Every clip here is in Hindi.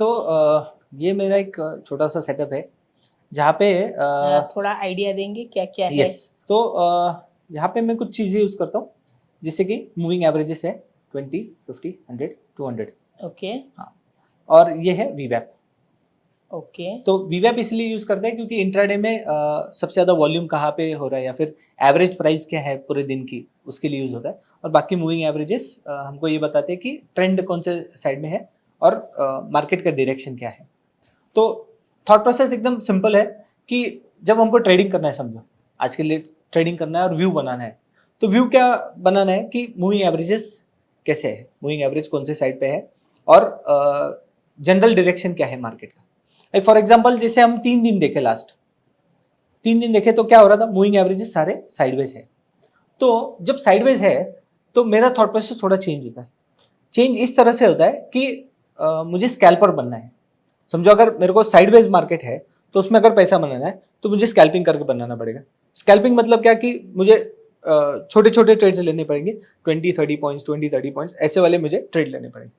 तो ये मेरा एक छोटा सा सेटअप है जहाँ पे थोड़ा आइडिया देंगे क्या क्या है? यस तो यहाँ पे मैं कुछ चीज़ें यूज़ करता हूँ जैसे कि मूविंग एवरेजेस है 20, 50, 100, 200। ओके हाँ, और ये है वीवैप। ओके तो वीवैप इसलिए यूज़ करते हैं क्योंकि इंट्राडे में सबसे ज़्यादा वॉल्यूम कहाँ पे हो रहा है या फिर एवरेज प्राइस क्या है पूरे दिन की, उसके लिए यूज़ होता है। और बाकी मूविंग एवरेजेस हमको ये बताते हैं कि ट्रेंड कौन से साइड में है और मार्केट का डायरेक्शन क्या है। तो थॉट प्रोसेस एकदम सिंपल है कि जब हमको ट्रेडिंग करना है, समझो आज के लिए ट्रेडिंग करना है और व्यू बनाना है, तो व्यू क्या बनाना है कि मूविंग एवरेजेस कैसे है, मूविंग एवरेज कौन से साइड पे है और जनरल डायरेक्शन क्या है मार्केट का। फॉर एग्जांपल जैसे हम 3 दिन देखे, लास्ट 3 दिन देखे तो क्या हो रहा था, मूविंग एवरेजेस सारे साइडवेज है। तो जब साइडवेज है तो मेरा थॉट प्रोसेस थोड़ा चेंज होता है। चेंज इस तरह से होता है कि मुझे स्कैल्पर बनना है। समझो अगर मेरे को साइडवेज मार्केट है तो उसमें अगर पैसा बनाना है तो मुझे स्कैल्पिंग करके बनाना पड़ेगा। स्कैल्पिंग मतलब क्या कि मुझे छोटे छोटे ट्रेड्स लेने पड़ेंगे, 20-30 पॉइंट्स, 20-30 पॉइंट्स ऐसे वाले मुझे ट्रेड लेने पड़ेंगे।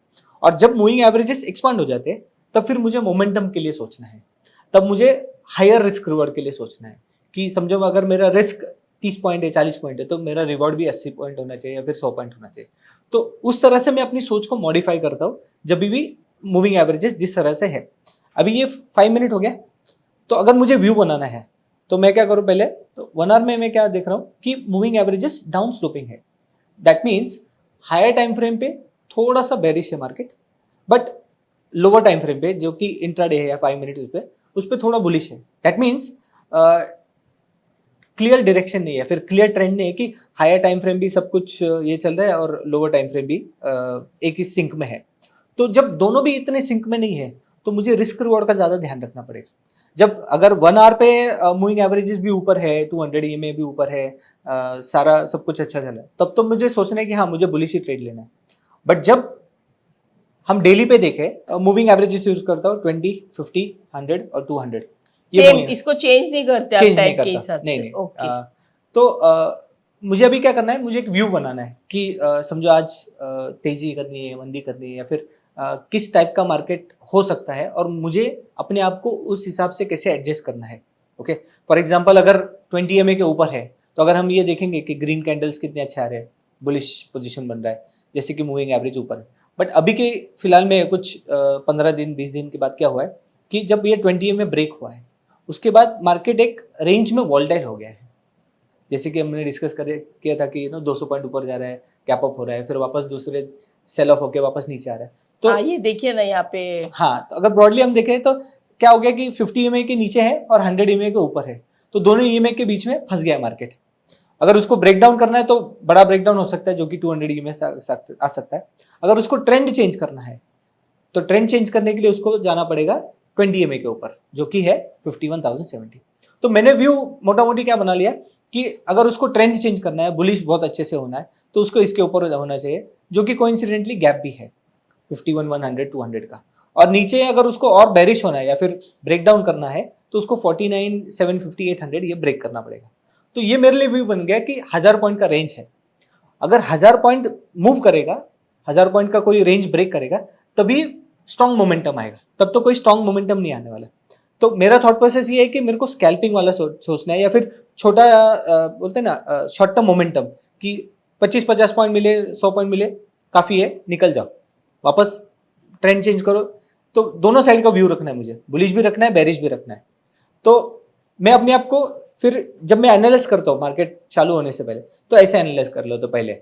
और जब मूविंग एवरेजेस एक्सपांड हो जाते हैं तब फिर मुझे मोमेंटम के लिए सोचना है, तब मुझे हायर रिस्क रिवॉर्ड के लिए सोचना है कि समझो अगर मेरा रिस्क 30 पॉइंट है, 40 पॉइंट है, तो मेरा रिवॉर्ड भी 80 पॉइंट होना चाहिए या फिर 100 पॉइंट होना चाहिए। तो उस तरह से मैं अपनी सोच को मॉडिफाई करता हूँ जब भी मूविंग एवरेजेस जिस तरह से है। अभी ये 5 मिनट हो गया, तो अगर मुझे व्यू बनाना है तो मैं क्या करूं, पहले तो 1 आवर में मैं क्या देख रहा हूं कि मूविंग एवरेजेस डाउन स्लोपिंग है। That means higher time frame पे थोड़ा सा बेरिश है market, but lower time frame पे जो कि इंट्राडे है या 5 मिनट पे, उस पर थोड़ा बुलिश है। दैट मीन्स क्लियर डायरेक्शन नहीं है, फिर क्लियर ट्रेंड नहीं है कि हायर टाइम फ्रेम भी सब कुछ ये चल रहा है और लोअर टाइम फ्रेम भी एक ही सिंक में है। तो जब दोनों भी इतने सिंक में नहीं है तो मुझे रिस्क रिवॉर्ड का ज़्यादा ध्यान रखना पड़ेगा। जब अगर 1 आवर पे मूविंग एवरेजेस भी ऊपर है, 200 EMA भी ऊपर है, सारा सब कुछ अच्छा चल रहा है, तब तो मुझे सोचना है कि हाँ मुझे बुलिश ही ट्रेड लेना है। बट जब हम डेली पे देखें, मूविंग एवरेजेस यूज करता हूँ 20, 50, 100 और 200। ये सेम, मूविंग इसको चेंज नहीं करते आप चेंज नहीं टाइम के करता, हिसाब नहीं से? नहीं। ओके तो मुझे अभी क्या करना है, मुझे एक व्यू बनाना है कि समझो आज तेजी करनी है, मंदी करनी है, या फिर किस टाइप का मार्केट हो सकता है और मुझे अपने आप को उस हिसाब से कैसे एडजस्ट करना है। ओके, फॉर एग्जांपल अगर 20 EMA के ऊपर है तो अगर हम ये देखेंगे कि ग्रीन कैंडल्स कितने अच्छे आ रहे हैं, बुलिश पोजीशन बन रहा है, जैसे कि मूविंग एवरेज ऊपर है। बट अभी के फिलहाल में कुछ 15 दिन 20 दिन के बाद क्या हुआ है कि जब ये 20 EMA ब्रेक हुआ है उसके बाद मार्केट एक रेंज में वॉल्टाइल हो गया है। जैसे कि हमने डिस्कस कर किया था कि 200 पॉइंट ऊपर जा रहा है, गैप अप हो रहा है, फिर वापस दूसरे सेल ऑफ होकर वापस नीचे आ रहा है। तो हाँ, ये देखिए ना यहाँ पे। हाँ, तो अगर ब्रॉडली हम देखें तो क्या हो गया कि 50 EMA के नीचे है और 100 EMA के ऊपर है, तो दोनों EMA के बीच में फंस गया मार्केट। अगर उसको ब्रेक डाउन करना है तो बड़ा ब्रेक डाउन हो सकता है जो कि 200 EMA से आ सकता है। अगर उसको ट्रेंड चेंज करना है तो ट्रेंड चेंज करने के लिए उसको जाना पड़ेगा 20 EMA के ऊपर जो कि है 51,070। तो मैंने व्यू मोटा मोटी क्या बना लिया कि अगर उसको ट्रेंड चेंज करना है, बुलिश बहुत अच्छे से होना है, तो उसको इसके ऊपर होना चाहिए जो कि कोइंसिडेंटली गैप भी है 51, 100, 200 का। और नीचे अगर उसको और बेरिश होना है या फिर ब्रेक डाउन करना है तो उसको 49, 750, 800 ये ब्रेक करना पड़ेगा। तो ये मेरे लिए व्यू बन गया कि 1000 पॉइंट का रेंज है, अगर 1000 पॉइंट मूव करेगा, 1000 पॉइंट का कोई रेंज ब्रेक करेगा तभी स्ट्रॉन्ग मोमेंटम आएगा, तब तो कोई स्ट्रॉन्ग मोमेंटम नहीं आने वाला। तो मेरा थॉट प्रोसेस ये है कि मेरे को स्कैल्पिंग वाला सोचना है या फिर छोटा बोलते हैं ना शॉर्ट टर्म मोमेंटम कि 25-50 पॉइंट मिले, 100 पॉइंट मिले, काफ़ी है, निकल जाओ, वापस ट्रेंड चेंज करो। तो दोनों साइड का व्यू रखना है मुझे, बुलिश भी रखना है, बेरिश भी रखना है। तो मैं अपने आप को फिर जब मैं एनालाइज करता हूँ मार्केट चालू होने से पहले, तो ऐसे एनालाइज कर लो तो पहले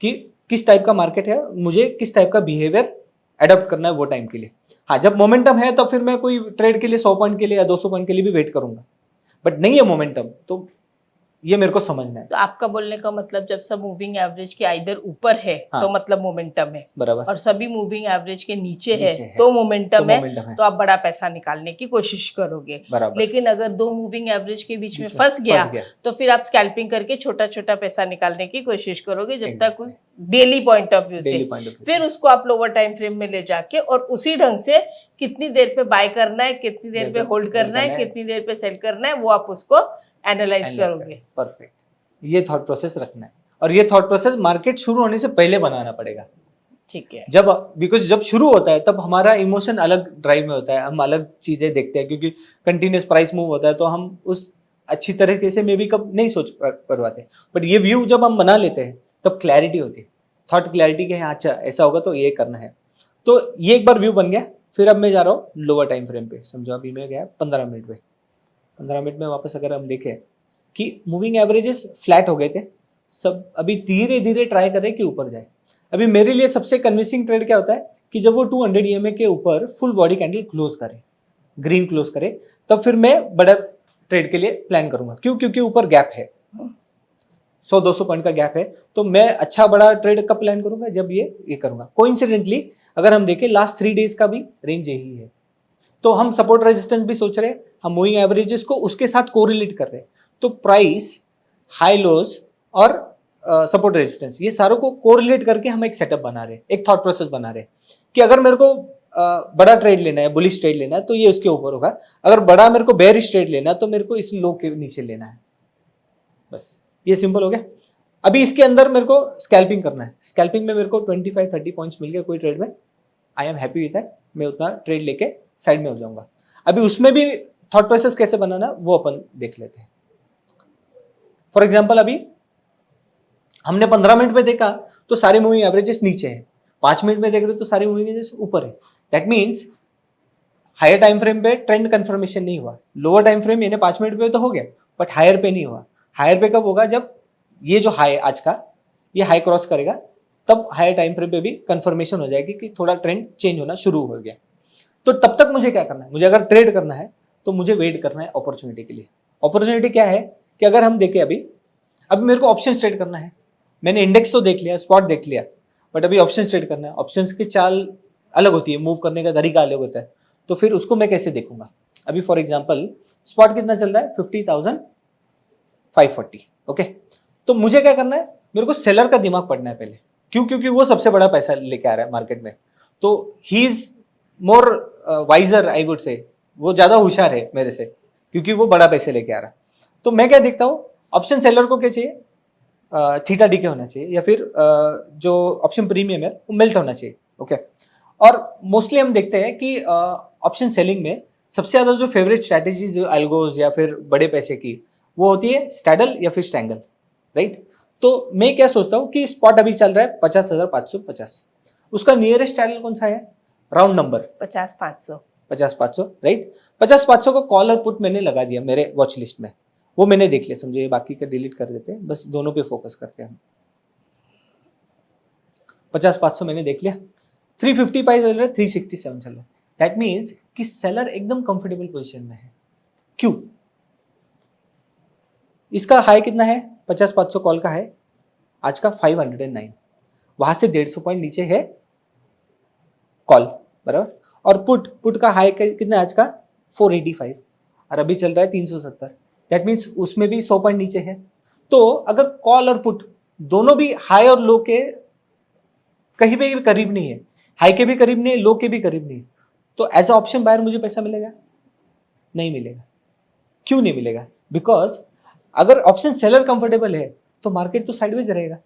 कि किस टाइप का मार्केट है, मुझे किस टाइप का बिहेवियर एडॉप्ट करना है वो टाइम के लिए। हाँ, जब मोमेंटम है तब फिर मैं कोई ट्रेड के लिए 100 पॉइंट के लिए या 200 पॉइंट के लिए भी वेट करूंगा, बट नहीं है मोमेंटम तो ये मेरे को समझना है। तो आपका बोलने का मतलब जब सब मूविंग एवरेज के आइदर ऊपर है हाँ, तो मतलब मोमेंटम है, बराबर, और सभी मूविंग एवरेज के नीचे है नीचे है तो मोमेंटम तो है, मोमेंटम है, तो आप बड़ा पैसा निकालने की कोशिश करोगे। बराबर, लेकिन अगर दो मूविंग एवरेज के बीच में बीच में फंस गया फंस गया, तो फिर आप स्कैल्पिंग करके छोटा छोटा पैसा निकालने की कोशिश करोगे जब तक एग्जैक्टली, उस डेली पॉइंट ऑफ व्यू से। डेली पॉइंट ऑफ व्यू फिर से उसको आप लोअर टाइम फ्रेम में ले जाके और उसी ढंग से कितनी देर पे बाय करना है, कितनी देर पे होल्ड करना है, कितनी देर पे सेल करना है, वो आप उसको एनालाइज करोगे। परफेक्ट, ये थॉट प्रोसेस रखना है और ये थॉट प्रोसेस मार्केट शुरू होने से पहले बनाना पड़ेगा। ठीक है। जब बिकॉज जब शुरू होता है तब हमारा इमोशन अलग ड्राइव में होता है, हम अलग चीजें देखते हैं, क्योंकि कंटिन्यूस प्राइस मूव होता है तो हम उस अच्छी तरीके से मे भी कब नहीं सोच कर पाते। बट ये व्यू जब हम बना लेते हैं तब क्लैरिटी होती है, थॉट क्लैरिटी कि हाँ अच्छा ऐसा होगा तो ये करना है। तो ये एक बार व्यू बन गया, फिर अब मैं जा रहा हूँ लोअर टाइम फ्रेम पे। समझो अभी मैं गया 15 मिनट पे, 15 मिनट में वापस अगर हम देखें कि मूविंग एवरेजेस फ्लैट हो गए थे सब, अभी धीरे धीरे ट्राई करें कि ऊपर जाए। अभी मेरे लिए सबसे कन्विंसिंग ट्रेड क्या होता है कि जब वो 200 EMA के ऊपर फुल बॉडी कैंडल क्लोज करे, ग्रीन क्लोज करे, तब फिर मैं बड़ा ट्रेड के लिए प्लान करूंगा। क्यों? क्योंकि ऊपर गैप है, 100-200 पॉइंट का गैप है, तो मैं अच्छा बड़ा ट्रेड कब प्लान करूंगा? जब ये करूंगा। कोइंसिडेंटली अगर हम देखें लास्ट 3 डेज का भी रेंज यही है, तो हम सपोर्ट रेजिस्टेंस भी सोच रहे हैं, हम मूविंग एवरेजेस को उसके साथ कोरिलेट कर रहे हैं। तो प्राइस, हाई लोज और सपोर्ट रेजिस्टेंस, ये सारों को कोरिलेट करके हम एक सेटअप बना रहे हैं, एक थॉट प्रोसेस बना रहे हैं कि अगर मेरे को बड़ा ट्रेड लेना है, बुलिश ट्रेड लेना है, तो ये उसके ऊपर होगा। अगर बड़ा मेरे को बेयरिश ट्रेड लेना है तो मेरे को इस लो के नीचे लेना है। बस ये सिंपल हो गया। अभी इसके अंदर मेरे को स्कैल्पिंग करना है। स्कैल्पिंग में मेरे को 25-30 पॉइंट्स मिल गए कोई ट्रेड में, I am happy with that. मैं उतना ट्रेड लेके साइड में हो जाऊंगा। अभी उसमें भी थॉट प्रोसेस कैसे बनाना वो अपन देख लेते हैं। फॉर एग्जाम्पल अभी हमने 15 मिनट में देखा तो सारे मूविंग एवरेजेस नीचे है, 5 मिनट में देख रहे तो सारे मूविंग एवरेजेस ऊपर है। That means higher time frame पे ट्रेंड कंफर्मेशन नहीं हुआ। लोअर टाइम फ्रेम यानी 5 मिनट पे तो हो गया, बट हायर पे नहीं हुआ। हायर पे कब होगा? जब ये जो हाई आज का ये हाई क्रॉस करेगा, तब हायर टाइम फ्रेम पे भी कंफर्मेशन हो जाएगी कि थोड़ा ट्रेंड चेंज होना शुरू हो गया। तो तब तक मुझे क्या करना है? मुझे अगर ट्रेड करना है तो मुझे वेट करना है अपॉर्चुनिटी के लिए। अपॉर्चुनिटी क्या है कि अगर हम देखें अभी मेरे को ऑप्शन ट्रेड करना है। मैंने इंडेक्स तो देख लिया, स्पॉट देख लिया, बट अभी ऑप्शन ट्रेड करना है। ऑप्शन की चाल अलग होती है, मूव करने का तरीका अलग होता है, तो फिर उसको मैं कैसे देखूंगा? अभी फॉर एग्जाम्पल स्पॉट कितना चल रहा है? 50,540। ओके, तो मुझे क्या करना है? मेरे को सेलर का दिमाग पढ़ना है पहले। क्यों? क्योंकि वो सबसे बड़ा पैसा लेके आ रहा है मार्केट में, तो he is more wiser, I would say. वो ज्यादा होशियार है मेरे से, क्योंकि वो बड़ा पैसे लेके आ रहा है। तो मैं क्या देखता हूँ, ऑप्शन सेलर को क्या चाहिए? थीटा डीके होना चाहिए, या फिर जो ऑप्शन प्रीमियम है वो मेल्ट होना चाहिए। ओके, और मोस्टली हम देखते हैं कि ऑप्शन सेलिंग में सबसे ज्यादा जो फेवरेट स्ट्रैटेजी जो एल्गोज या फिर बड़े पैसे की, वो होती है स्टैडल या फिर स्ट्रैंगल, राइट? तो मैं क्या सोचता हूँ कि स्पॉट अभी चल रहा है 50,550, उसका नियरेस्ट स्टैडल कौन सा है? Round number 50-500। 50-500, राइट? 50-500 का कॉल और पुट मैंने लगा दिया मेरे वॉच लिस्ट में, वो मैंने देख लिया। समझो ये बाकी का डिलीट कर देते हैं, बस दोनों पे फोकस करते हैं हम। 50-500 मैंने देख लिया, 355 चल रहा है, 367 चल रहा है। दैट मीन्स कि सेलर एकदम कंफर्टेबल पोजीशन में है। क्यों? इसका हाई कितना है? 50-500 कॉल का है आज का 509, वहां से 150 पॉइंट नीचे है कॉल, बराबर। और पुट का हाई कितना है आज का? 485, और अभी चल रहा है 370। दैट मीन्स उसमें भी 100 पॉइंट नीचे है। तो अगर कॉल और पुट दोनों भी हाई और लो के कहीं भी करीब नहीं है, हाई के भी करीब नहीं है, लो के भी करीब नहीं है, तो एज अ ऑप्शन बायर मुझे पैसा मिलेगा? नहीं मिलेगा। क्यों नहीं मिलेगा? बिकॉज अगर ऑप्शन सेलर कंफर्टेबल है तो मार्केट तो साइडवेज रहेगा।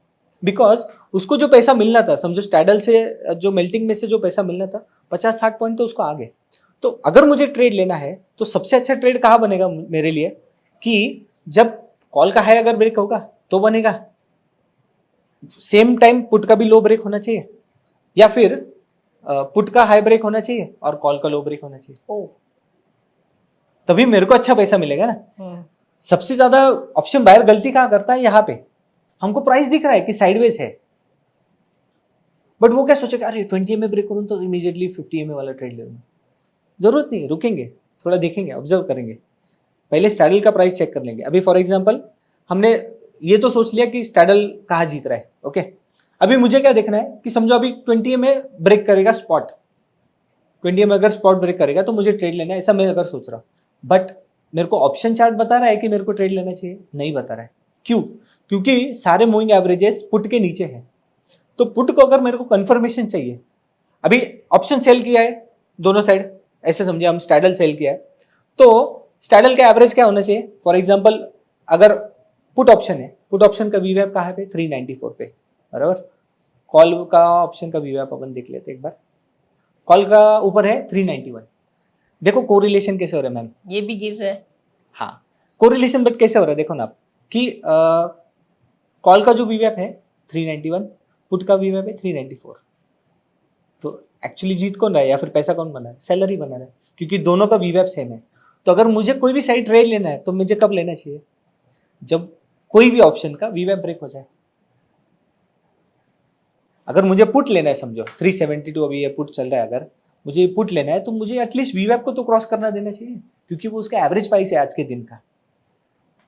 बिकॉज उसको जो पैसा मिलना था, समझो स्टैडल से जो मेल्टिंग में से जो पैसा मिलना था 50-60 पॉइंट तो उसको आ गए। तो अगर मुझे ट्रेड लेना है तो सबसे अच्छा ट्रेड कहाँ बनेगा मेरे लिए? कि जब कॉल का हाई अगर ब्रेक होगा तो बनेगा, सेम टाइम पुट का भी लो ब्रेक होना चाहिए, या फिर पुट का हाई ब्रेक होना चाहिए और कॉल का लो ब्रेक होना चाहिए, तभी मेरे को अच्छा पैसा मिलेगा ना। सबसे ज्यादा ऑप्शन बायर गलती कहाँ करता है? यहाँ पे हमको प्राइस दिख रहा है कि साइडवेज है, बट वो क्या सोचेगा, अरे 20 EMA ब्रेक करूँ तो इमीडिएटली 50 EMA वाला ट्रेड ले लूंगा। जरूरत नहीं, रुकेंगे, थोड़ा देखेंगे, ऑब्जर्व करेंगे, पहले स्टैडल का प्राइस चेक कर लेंगे। अभी फॉर एग्जांपल हमने ये तो सोच लिया कि स्टैडल कहाँ जीत रहा है। ओके, अभी मुझे क्या देखना है कि समझो अभी 20 EMA ब्रेक करेगा स्पॉट, 20 EMA अगर स्पॉट ब्रेक करेगा तो मुझे ट्रेड लेना है, ऐसा मैं अगर सोच रहा हूँ। बट मेरे को ऑप्शन चार्ट बता रहा है कि मेरे को ट्रेड लेना चाहिए? नहीं बता रहा है। क्यों? क्योंकि सारे मूविंग एवरेजेस पुट के नीचे हैं। तो पुट को अगर मेरे को कंफर्मेशन चाहिए, अभी ऑप्शन सेल किया है दोनों साइड, ऐसे समझिए हम स्टैडल सेल किया है, तो स्टैडल का एवरेज क्या होना चाहिए? फॉर एग्जांपल अगर पुट ऑप्शन है, पुट ऑप्शन का वीवैप कहाँ पे? 394 पे, बराबर। कॉल का ऑप्शन का वीवैप अपन देख लेते हैं एक बार। कॉल का ऊपर है 391। देखो कोरिलेशन कैसे हो रहा है मैम, ये भी गिर रहा है। हाँ कोरिलेशन बट कैसे हो रहा है देखो ना आप कि कॉल का जो वीवैप है 391, पुट का वीवैप है 394। तो एक्चुअली जीत कौन रहा है या फिर पैसा कौन बना है? सेलर ही बना रहा है, क्योंकि दोनों का वीवैप सेम है। तो अगर मुझे कोई भी साइड ट्रेड लेना है तो मुझे कब लेना चाहिए? जब कोई भी ऑप्शन का वीवैप ब्रेक हो जाए। अगर मुझे पुट लेना है, समझो 372 अभी ये पुट चल रहा है, अगर मुझे पुट लेना है तो मुझे एटलीस्ट वीवैप को तो क्रॉस करना देना चाहिए, क्योंकि वो उसका एवरेज प्राइस है आज के दिन का।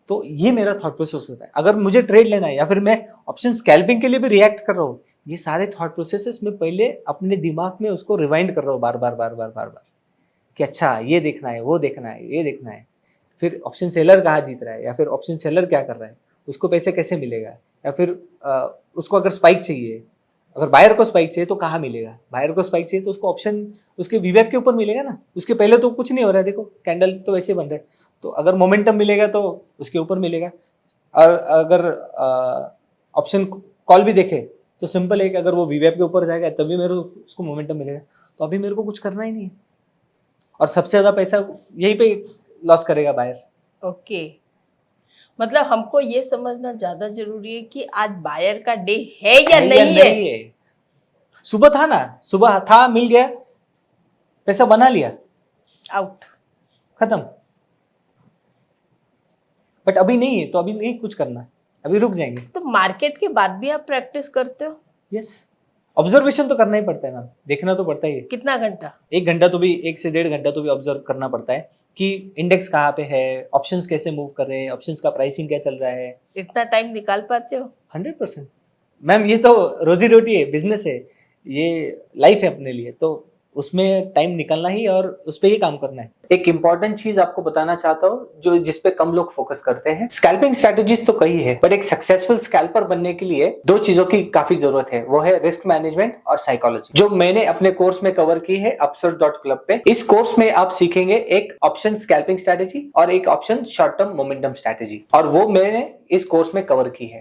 तो ये मेरा थॉट प्रोसेस होता है। अगर मुझे ट्रेड लेना है या फिर मैं ऑप्शन स्कैल्पिंग के लिए भी रिएक्ट कर रहा हूँ, ये सारे थॉट प्रोसेसेस में पहले अपने दिमाग में उसको रिवाइंड कर रहा हूँ बार बार कि अच्छा ये देखना है, वो देखना है, ये देखना है। फिर ऑप्शन सेलर कहाँ जीत रहा है या फिर ऑप्शन सेलर क्या कर रहा है, उसको पैसे कैसे मिलेगा, या फिर उसको अगर स्पाइक चाहिए, अगर बायर को स्पाइक चाहिए तो कहाँ मिलेगा, बायर को स्पाइक चाहिए तो उसको ऑप्शन उसके वीवैप के ऊपर मिलेगा ना, उसके पहले तो कुछ नहीं हो रहा है। देखो कैंडल तो वैसे बन रहा है, तो अगर मोमेंटम मिलेगा तो उसके ऊपर मिलेगा। और अगर ऑप्शन कॉल भी देखे तो सिंपल है कि अगर वो वीवैप के ऊपर जाएगा तभी मेरे को उसको मोमेंटम मिलेगा। तो अभी मेरे को कुछ करना ही नहीं है, और सबसे ज्यादा पैसा यहीं पे लॉस करेगा बायर। ओके, मतलब हमको ये समझना ज्यादा जरूरी है कि आज बायर का डे है या नहीं है। सुबह था ना, सुबह था, मिल गया, पैसा बना लिया, आउट, खत्म। बट अभी नहीं है तो अभी नहीं कुछ करना, अभी रुक जाएंगे। तो मार्केट के बाद भी आप प्रैक्टिस करते हो? यस, ऑब्जर्वेशन तो करना ही पड़ता है मैम, देखना तो पड़ता ही है। कितना घंटा? 1 घंटा तो भी, 1 से 1.5 घंटा तो भी ऑब्जर्व करना पड़ता है कि इंडेक्स कहाँ पे है, ऑप्शंस कैसे मूव कर रहे हैं, ऑप्शंस का प्राइसिंग क्या चल रहा है। इतना टाइम निकाल पाते हो? 100% मैम, ये तो रोजी रोटी है, बिजनेस है, ये लाइफ है अपने लिए, तो उसमें टाइम निकालना ही और उस पर ही काम करना है। एक इंपॉर्टेंट चीज आपको बताना चाहता हूँ जो जिसपे कम लोग फोकस करते हैं। स्कैल्पिंग स्ट्रेटजीज तो कई है, बट एक सक्सेसफुल स्कैल्पर बनने के लिए 2 चीजों की काफी जरूरत है, वो है रिस्क मैनेजमेंट और साइकोलॉजी, जो मैंने अपने कोर्स में कवर की है upsurge.club पे। इस कोर्स में आप सीखेंगे एक ऑप्शन स्कैल्पिंग स्ट्रेटेजी और एक option short term momentum strategy, और वो मैंने इस कोर्स में कवर की है।